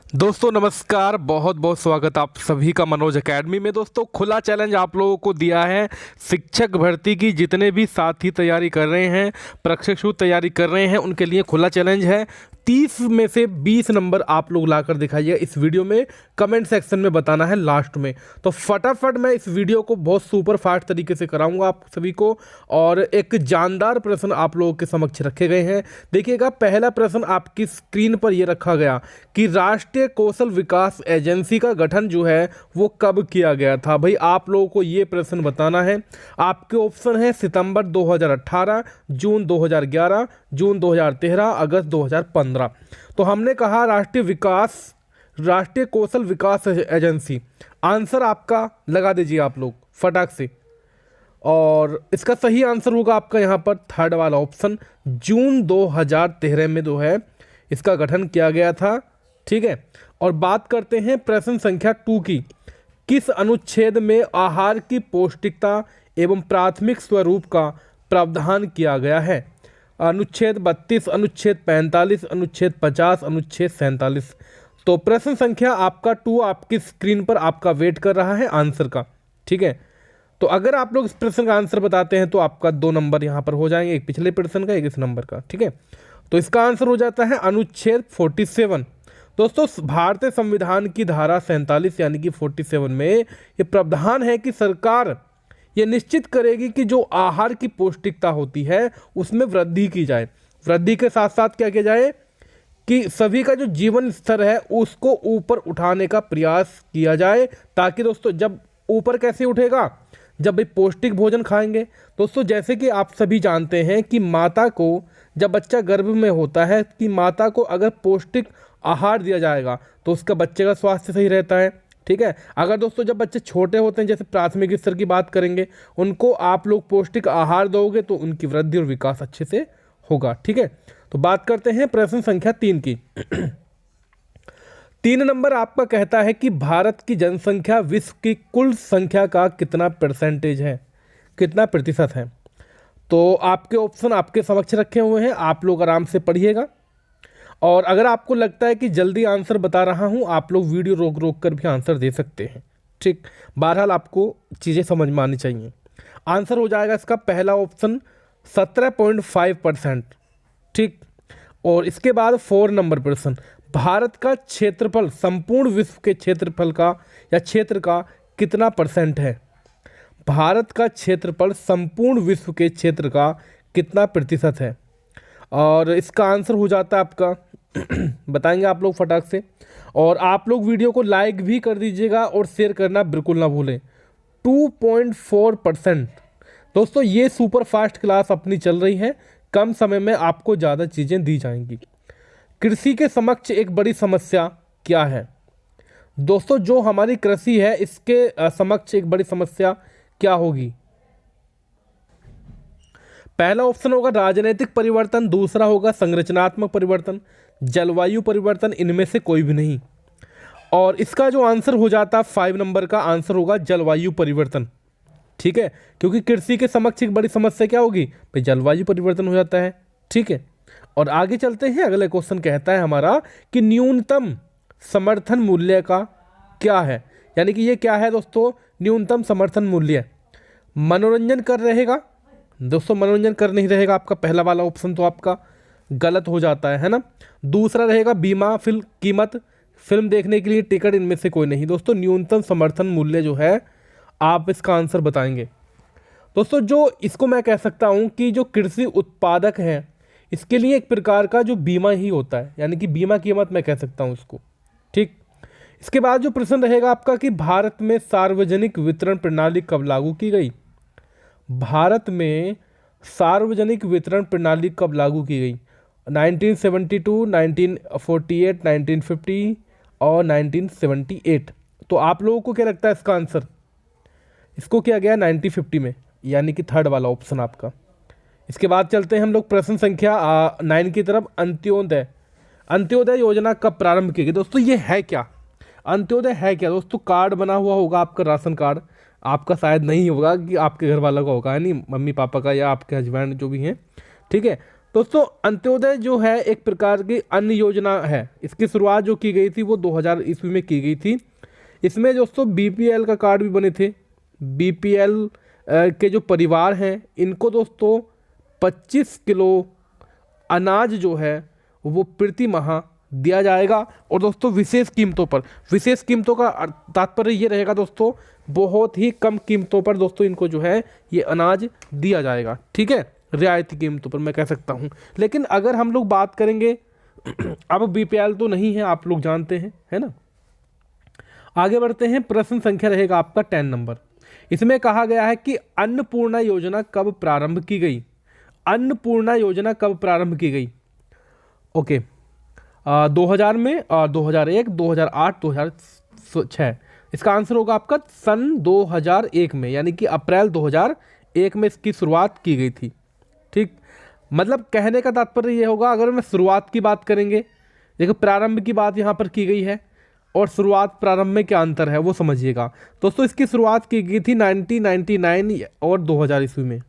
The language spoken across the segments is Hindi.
दोस्तों नमस्कार, बहुत बहुत स्वागत आप सभी का मनोज एकेडमी में। दोस्तों खुला चैलेंज आप लोगों को दिया है। शिक्षक भर्ती की जितने भी साथी तैयारी कर रहे हैं, प्रशिक्षु तैयारी कर रहे हैं, उनके लिए खुला चैलेंज है। 30 में से 20 नंबर आप लोग लाकर दिखाइए इस वीडियो में, कमेंट सेक्शन में बताना है लास्ट में। तो फटाफट मैं इस वीडियो को बहुत सुपर फास्ट तरीके से कराऊंगा आप सभी को, और एक जानदार प्रश्न आप लोगों के समक्ष रखे गए हैं। देखिएगा, पहला प्रश्न आपकी स्क्रीन पर यह रखा गया कि राष्ट्रीय कौशल विकास एजेंसी का गठन जो है वो कब किया गया था। भाई आप लोगों को ये प्रश्न बताना है। आपके ऑप्शन है सितंबर 2018, जून 2011, जून 2013, अगस्त 2015। तो हमने कहा राष्ट्रीय कौशल विकास एजेंसी। आंसर आपका लगा दीजिए आप लोग फटाक से, और इसका सही आंसर होगा आपका यहाँ पर थर्ड वाला ऑप्शन, जून 2013 में जो है इसका गठन किया गया था। ठीक है, और बात करते हैं प्रश्न संख्या 2 की। किस अनुच्छेद में आहार की पौष्टिकता एवं प्राथमिक स्वरूप का प्रावधान किया गया है? अनुच्छेद 32, अनुच्छेद 45, अनुच्छेद 50, अनुच्छेद 47। तो प्रश्न संख्या आपका 2 आपकी स्क्रीन पर आपका वेट कर रहा है आंसर का। ठीक है, तो अगर आप लोग इस प्रश्न का आंसर बताते हैं तो आपका 2 नंबर यहाँ पर हो जाएंगे, एक पिछले प्रश्न का, एक इस नंबर का। ठीक है, तो इसका आंसर हो जाता है अनुच्छेद 47। दोस्तों भारतीय संविधान की धारा 47 यानी कि 47 में ये प्रावधान है कि सरकार ये निश्चित करेगी कि जो आहार की पौष्टिकता होती है उसमें वृद्धि की जाए। वृद्धि के साथ साथ क्या किया जाए कि सभी का जो जीवन स्तर है उसको ऊपर उठाने का प्रयास किया जाए, ताकि दोस्तों जब ऊपर कैसे उठेगा, जब भाई पौष्टिक भोजन खाएंगे। दोस्तों जैसे कि आप सभी जानते हैं कि माता को जब बच्चा गर्भ में होता है कि माता को अगर पौष्टिक आहार दिया जाएगा तो उसका बच्चे का स्वास्थ्य सही रहता है। ठीक है, अगर दोस्तों जब बच्चे छोटे होते हैं, जैसे प्राथमिक स्तर की बात करेंगे, उनको आप लोग पौष्टिक आहार दोगे तो उनकी वृद्धि और विकास अच्छे से होगा। ठीक है, तो बात करते हैं प्रश्न संख्या 3 की। 3 नंबर आपका कहता है कि भारत की जनसंख्या विश्व की कुल संख्या का कितना परसेंटेज है, कितना प्रतिशत है? तो आपके ऑप्शन आपके समक्ष रखे हुए हैं, आप लोग आराम से पढ़िएगा। और अगर आपको लगता है कि जल्दी आंसर बता रहा हूं, आप लोग वीडियो रोक रोक कर भी आंसर दे सकते हैं। ठीक, बहरहाल आपको चीज़ें समझ में आनी चाहिए। आंसर हो जाएगा इसका पहला ऑप्शन 17.5%। ठीक, और इसके बाद 4 नंबर प्रश्न, भारत का क्षेत्रफल संपूर्ण विश्व के क्षेत्रफल का या क्षेत्र का कितना परसेंट है? भारत का क्षेत्रफल संपूर्ण विश्व के क्षेत्र का कितना प्रतिशत है? और इसका आंसर हो जाता है आपका बताएंगे आप लोग फटाक से। और आप लोग वीडियो को लाइक भी कर दीजिएगा और शेयर करना बिल्कुल ना भूलें। 2.4%। दोस्तों ये सुपर फास्ट क्लास अपनी चल रही है, कम समय में आपको ज़्यादा चीज़ें दी जाएंगी। कृषि के समक्ष एक बड़ी समस्या क्या है? दोस्तों जो हमारी कृषि है इसके समक्ष एक बड़ी समस्या क्या होगी? पहला ऑप्शन होगा राजनीतिक परिवर्तन, दूसरा होगा संरचनात्मक परिवर्तन, जलवायु परिवर्तन, इनमें से कोई भी नहीं। और इसका जो आंसर हो जाता है 5 नंबर का आंसर होगा जलवायु परिवर्तन। ठीक है, क्योंकि कृषि के समक्ष एक बड़ी समस्या क्या होगी भाई, जलवायु परिवर्तन हो जाता है। ठीक है, और आगे चलते हैं। अगला क्वेश्चन कहता है हमारा कि न्यूनतम समर्थन मूल्य का क्या है, यानी कि ये क्या है दोस्तों, न्यूनतम समर्थन मूल्य। मनोरंजन कर रहेगा दोस्तों, मनोरंजन कर नहीं रहेगा आपका पहला वाला ऑप्शन, तो आपका गलत हो जाता है ना। दूसरा रहेगा बीमा, फिल्म कीमत, फिल्म देखने के लिए टिकट, इनमें से कोई नहीं। दोस्तों न्यूनतम समर्थन मूल्य जो है आप इसका आंसर बताएंगे। दोस्तों जो इसको मैं कह सकता हूँ कि जो कृषि उत्पादक हैं इसके लिए एक प्रकार का जो बीमा ही होता है, यानी कि बीमा कीमत मैं कह सकता हूँ इसको। ठीक, इसके बाद जो प्रश्न रहेगा आपका कि भारत में सार्वजनिक वितरण प्रणाली कब लागू की गई? भारत में सार्वजनिक वितरण प्रणाली कब लागू की गई? 1972, 1948, 1950 और 1978। तो आप लोगों को क्या लगता है इसका आंसर? इसको किया गया 1950 में, यानी कि थर्ड वाला ऑप्शन आपका। इसके बाद चलते हैं हम लोग प्रश्न संख्या 9 की तरफ। अंत्योदय योजना कब प्रारंभ की गई? दोस्तों ये है क्या, अंत्योदय है क्या? दोस्तों कार्ड बना हुआ होगा आपका, राशन कार्ड आपका शायद नहीं होगा कि आपके घर वालों का होगा, है नहीं, मम्मी पापा का या आपके हस्बैंड जो भी हैं। ठीक है, दोस्तों अंत्योदय जो है एक प्रकार की अन्न योजना है। इसकी शुरुआत जो की गई थी वो 2000 ईस्वी में की गई थी। इसमें दोस्तों बीपीएल का कार्ड भी बने थे। बीपीएल के जो परिवार हैं इनको दोस्तों 25 किलो अनाज जो है वो प्रति माह दिया जाएगा। और दोस्तों विशेष कीमतों पर, विशेष कीमतों का तात्पर्य ये रहेगा दोस्तों बहुत ही कम कीमतों पर दोस्तों इनको जो है ये अनाज दिया जाएगा। ठीक है, रियायती कीमतों पर मैं कह सकता हूँ। लेकिन अगर हम लोग बात करेंगे अब बीपीएल तो नहीं है, आप लोग जानते हैं, है ना। आगे बढ़ते हैं, प्रश्न संख्या रहेगा आपका 10 नंबर। इसमें कहा गया है कि अन्नपूर्णा योजना कब प्रारंभ की गई। अन्नपूर्णा योजना कब प्रारंभ की गई? ओके, 2000 में, 2001, 2008, 2006। इसका आंसर होगा आपका सन 2001 में, यानी कि अप्रैल 2001 में इसकी शुरुआत की गई थी। ठीक, मतलब कहने का तात्पर्य ये होगा, अगर मैं शुरुआत की बात करेंगे, देखो प्रारंभ की बात यहाँ पर की गई है और शुरुआत प्रारंभ में क्या अंतर है वो समझिएगा। दोस्तों इसकी शुरुआत की गई थी 1999 और 2000 ईस्वी में।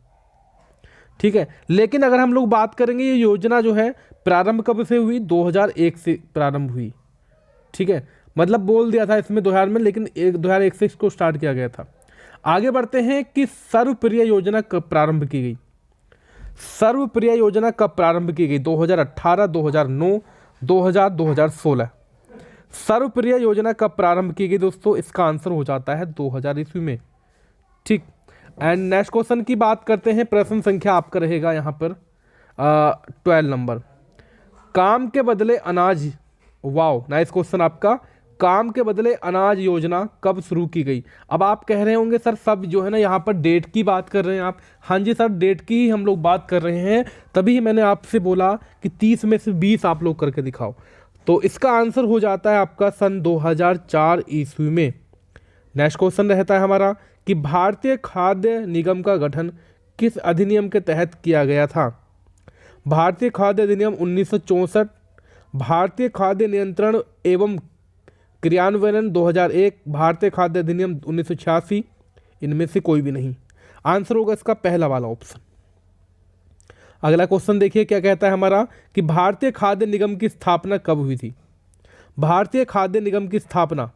ठीक है, लेकिन अगर हम लोग बात करेंगे ये योजना जो है प्रारंभ कब से हुई? 2001 से प्रारंभ हुई। ठीक है, मतलब बोल दिया था इसमें 2000 में, लेकिन 2001 से इसको स्टार्ट किया गया था। आगे बढ़ते हैं कि सर्वप्रिय योजना कब प्रारंभ की गई। सर्वप्रिय योजना कब प्रारंभ की गई? 2018, 2009, 2000, 2016। सर्वप्रिय योजना कब प्रारंभ की गई दोस्तों? इसका आंसर हो जाता है 2000 ईस्वी में। ठीक, एंड नेक्स्ट क्वेश्चन की बात करते हैं। प्रश्न संख्या आपका रहेगा यहाँ पर 12 नंबर। काम के बदले अनाज, वाओ नाइस क्वेश्चन आपका। काम के बदले अनाज योजना कब शुरू की गई? अब आप कह रहे होंगे सर सब जो है ना यहाँ पर डेट की बात कर रहे हैं आप। हाँ जी सर, डेट की ही हम लोग बात कर रहे हैं, तभी मैंने आपसे बोला कि 30 में से 20 आप लोग करके दिखाओ। तो इसका आंसर हो जाता है आपका सन 2004 ईस्वी में। नेक्स्ट क्वेश्चन रहता है हमारा कि भारतीय खाद्य निगम का गठन किस अधिनियम के तहत किया गया था? भारतीय खाद्य अधिनियम 1964, भारतीय खाद्य नियंत्रण एवं क्रियान्वयन 2001, भारतीय खाद्य अधिनियम 1986। इनमें से कोई भी नहीं। आंसर होगा इसका पहला वाला ऑप्शन। अगला क्वेश्चन देखिए क्या कहता है हमारा कि भारतीय खाद्य निगम की स्थापना कब हुई थी? भारतीय खाद्य निगम की स्थापना,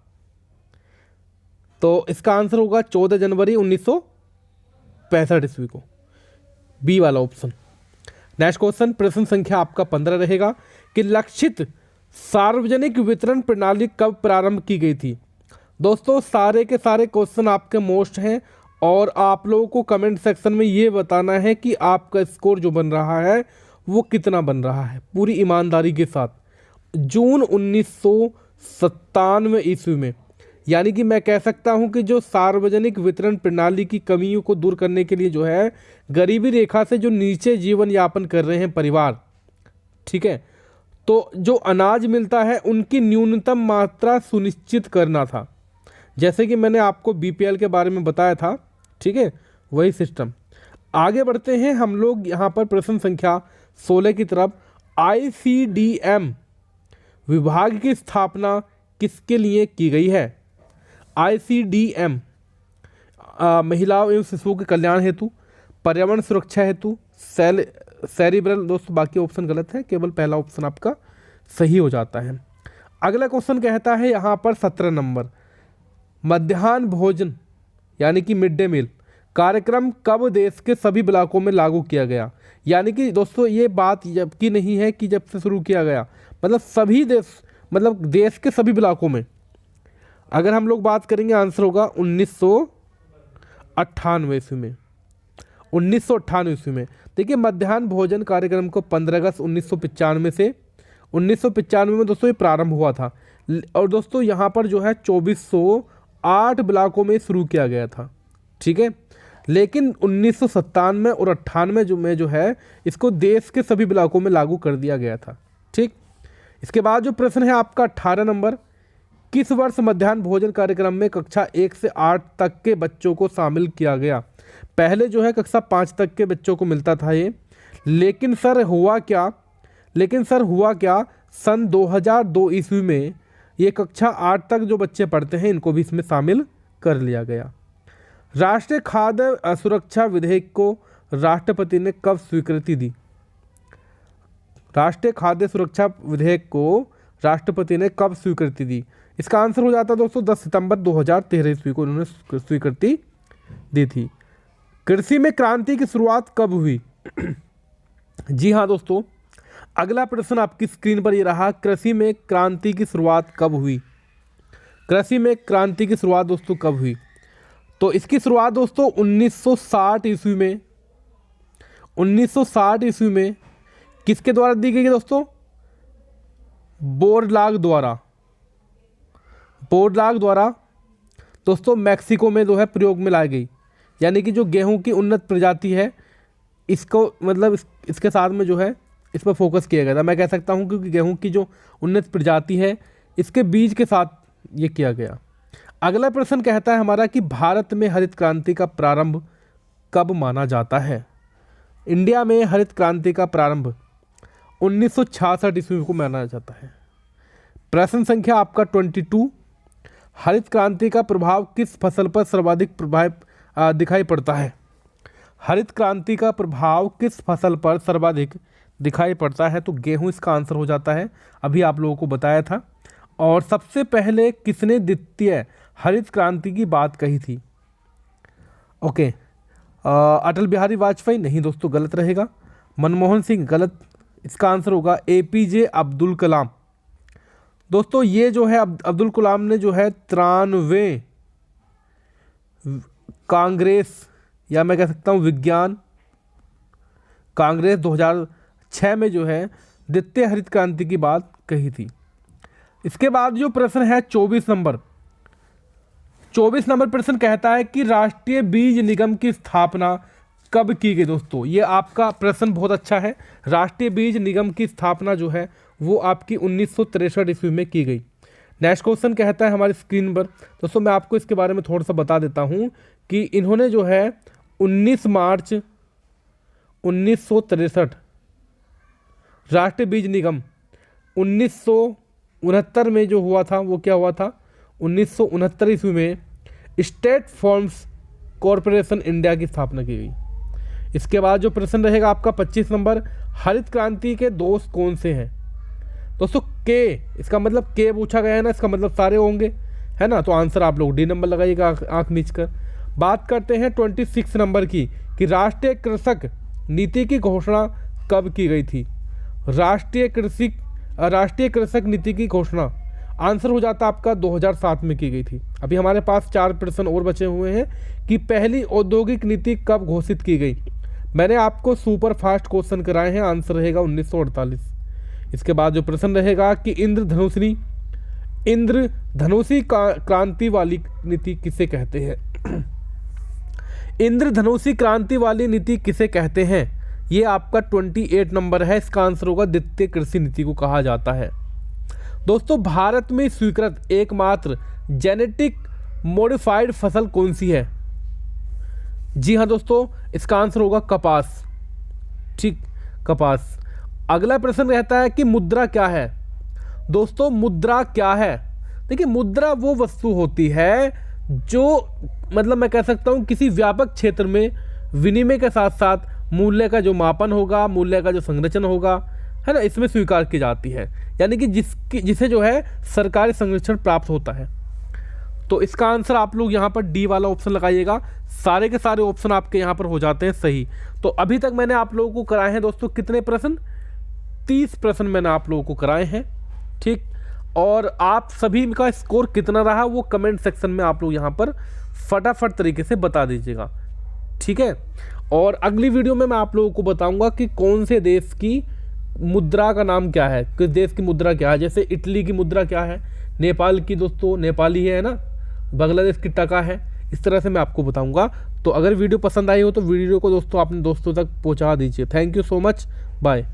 तो इसका आंसर होगा 14 जनवरी 1965 ईस्वी को, बी वाला ऑप्शन। नेक्स्ट क्वेश्चन, प्रश्न संख्या आपका 15 रहेगा कि लक्षित सार्वजनिक वितरण प्रणाली कब प्रारंभ की गई थी? दोस्तों सारे के सारे क्वेश्चन आपके मोस्ट हैं और आप लोगों को कमेंट सेक्शन में ये बताना है कि आपका स्कोर जो बन रहा है वो कितना बन रहा है पूरी ईमानदारी के साथ। जून 1997 ईस्वी में, यानी कि मैं कह सकता हूं कि जो सार्वजनिक वितरण प्रणाली की कमियों को दूर करने के लिए जो है गरीबी रेखा से जो नीचे जीवन यापन कर रहे हैं परिवार, ठीक है, तो जो अनाज मिलता है उनकी न्यूनतम मात्रा सुनिश्चित करना था। जैसे कि मैंने आपको बीपीएल के बारे में बताया था, ठीक है, वही सिस्टम। आगे बढ़ते हैं हम लोग यहाँ पर प्रश्न संख्या 16 की तरफ। आईसीडीएम विभाग की स्थापना किसके लिए की गई है? आईसीडीएम महिलाओं एवं शिशुओं के कल्याण हेतु, पर्यावरण सुरक्षा हेतु, सेरिब्रल, दोस्तों बाकी ऑप्शन गलत है, केवल पहला ऑप्शन आपका सही हो जाता है। अगला क्वेश्चन कहता है यहाँ पर 17 नंबर, मध्याह्न भोजन यानी कि मिड डे मील कार्यक्रम कब देश के सभी ब्लॉकों में लागू किया गया? यानी कि दोस्तों ये बात जब की नहीं है कि जब से शुरू किया गया, मतलब सभी देश, मतलब देश के सभी ब्लॉकों में। अगर हम लोग बात करेंगे आंसर होगा 1998 ईस्वी में। 1998 ईस्वी में देखिए मध्याह्न भोजन कार्यक्रम को 15 अगस्त 1995 से 1995 में दोस्तों ये प्रारंभ हुआ था। और दोस्तों यहाँ पर जो है 2408 ब्लॉकों में शुरू किया गया था, ठीक है। लेकिन 1997 और 98 में जो है इसको देश के सभी ब्लॉकों में लागू कर दिया गया था, ठीक। इसके बाद जो प्रश्न है आपका 18 नंबर, किस वर्ष मध्याह्न भोजन कार्यक्रम में कक्षा 1 से 8 तक के बच्चों को शामिल किया गया? पहले जो है कक्षा 5 तक के बच्चों को मिलता था ये, लेकिन सर हुआ क्या सन 2002 ईस्वी में ये कक्षा 8 तक जो बच्चे पढ़ते हैं इनको भी इसमें शामिल कर लिया गया। राष्ट्रीय खाद्य सुरक्षा विधेयक को राष्ट्रपति ने कब स्वीकृति दी? राष्ट्रीय खाद्य सुरक्षा विधेयक को राष्ट्रपति ने कब स्वीकृति दी? इसका आंसर हो जाता है दोस्तों 10 सितंबर 2013 ईस्वी को उन्होंने स्वीकृति दी थी। कृषि में क्रांति की शुरुआत कब हुई? जी हाँ दोस्तों, अगला प्रश्न आपकी स्क्रीन पर ये रहा, कृषि में क्रांति की शुरुआत कब हुई? कृषि में क्रांति की शुरुआत दोस्तों कब हुई? तो इसकी शुरुआत दोस्तों 1960 ईस्वी में 1960 ईस्वी में किसके द्वारा दी गई है दोस्तों? बोरलाग द्वारा दोस्तों मैक्सिको में जो है प्रयोग में लाई गई। यानी कि जो गेहूं की उन्नत प्रजाति है, इसको मतलब इसके साथ में जो है इस पर फोकस किया गया था, मैं कह सकता हूं, क्योंकि गेहूं की जो उन्नत प्रजाति है इसके बीज के साथ ये किया गया। अगला प्रश्न कहता है हमारा कि भारत में हरित क्रांति का प्रारंभ कब माना जाता है? इंडिया में हरित क्रांति का प्रारंभ 1966 ईस्वी को माना जाता है। प्रश्न संख्या आपका 22, हरित क्रांति का प्रभाव किस फसल पर सर्वाधिक प्रभाव दिखाई पड़ता है? हरित क्रांति का प्रभाव किस फसल पर सर्वाधिक दिखाई पड़ता है? तो गेहूं इसका आंसर हो जाता है, अभी आप लोगों को बताया था। और सबसे पहले किसने द्वितीय हरित क्रांति की बात कही थी? ओके, अटल बिहारी वाजपेयी? नहीं दोस्तों, गलत रहेगा। मनमोहन सिंह? गलत। इसका आंसर होगा APJ अब्दुल कलाम। दोस्तों ये जो है अब्दुल कलाम ने जो है 93 कांग्रेस, या मैं कह सकता हूँ विज्ञान कांग्रेस 2006 में जो है द्वितीय हरित क्रांति की बात कही थी। इसके बाद जो प्रश्न है 24 नंबर प्रश्न कहता है कि राष्ट्रीय बीज निगम की स्थापना कब की गई? दोस्तों ये आपका प्रश्न बहुत अच्छा है। राष्ट्रीय बीज निगम की स्थापना जो है वो आपकी 1963 ईस्वी में की गई। नेक्स्ट क्वेश्चन कहता है हमारी स्क्रीन पर, दोस्तों मैं आपको इसके बारे में थोड़ा सा बता देता हूँ कि इन्होंने जो है 19 मार्च 1963 राष्ट्रीय बीज निगम 1969 में जो हुआ था वो क्या हुआ था? 1969 ईस्वी में स्टेट फार्म्स कॉरपोरेशन इंडिया की स्थापना की गई। इसके बाद जो प्रश्न रहेगा आपका 25 नंबर, हरित क्रांति के दोष कौन से हैं? दोस्तों के, इसका मतलब के पूछा गया है ना, इसका मतलब सारे होंगे, है ना। तो आंसर आप लोग डी नंबर लगाइएगा आंख नीच कर। बात करते हैं 26 नंबर की कि राष्ट्रीय कृषक नीति की घोषणा कब की गई थी? राष्ट्रीय कृषक नीति की घोषणा आंसर हो जाता आपका 2007 में की गई थी। अभी हमारे पास 4 प्रश्न और बचे हुए हैं कि पहली औद्योगिक नीति कब घोषित की गई? मैंने आपको सुपर फास्ट क्वेश्चन कराए हैं, आंसर रहेगा 1948। इसके बाद जो प्रश्न रहेगा कि इंद्रधनुषी क्रांति वाली नीति किसे कहते हैं? इंद्रधनुषी क्रांति वाली नीति किसे कहते हैं? ये आपका 28 नंबर है, इसका आंसर होगा द्वितीय कृषि नीति को कहा जाता है। दोस्तों भारत में स्वीकृत एकमात्र जेनेटिक मॉडिफाइड फसल कौन सी है? जी हाँ दोस्तों, इसका आंसर होगा कपास। ठीक, कपास। अगला प्रश्न रहता है कि मुद्रा क्या है? दोस्तों मुद्रा क्या है? देखिए मुद्रा वो वस्तु होती है जो मतलब मैं कह सकता हूँ किसी व्यापक क्षेत्र में विनिमय के साथ साथ मूल्य का जो मापन होगा, मूल्य का जो संरचना होगा, है ना, इसमें स्वीकार की जाती है। यानी कि जिसे जो है सरकारी संरक्षण प्राप्त होता है। तो इसका आंसर आप लोग यहाँ पर डी वाला ऑप्शन लगाइएगा। सारे के सारे ऑप्शन आपके यहाँ पर हो जाते हैं सही। तो अभी तक मैंने आप लोगों को कराए हैं दोस्तों कितने प्रश्न? 30 प्रश्न मैंने आप लोगों को कराए हैं। ठीक, और आप सभी का स्कोर कितना रहा वो कमेंट सेक्शन में आप लोग यहाँ पर फटाफट तरीके से बता दीजिएगा। ठीक है, और अगली वीडियो में मैं आप लोगों को बताऊंगा कि कौन से देश की मुद्रा का नाम क्या है, किस देश की मुद्रा क्या है। जैसे इटली की मुद्रा क्या है, नेपाल की दोस्तों नेपाली है ना, बांग्लादेश की टका है। इस तरह से मैं आपको बताऊंगा। तो अगर वीडियो पसंद आई हो तो वीडियो को दोस्तों अपने दोस्तों तक पहुंचा दीजिए। Thank you so much, bye.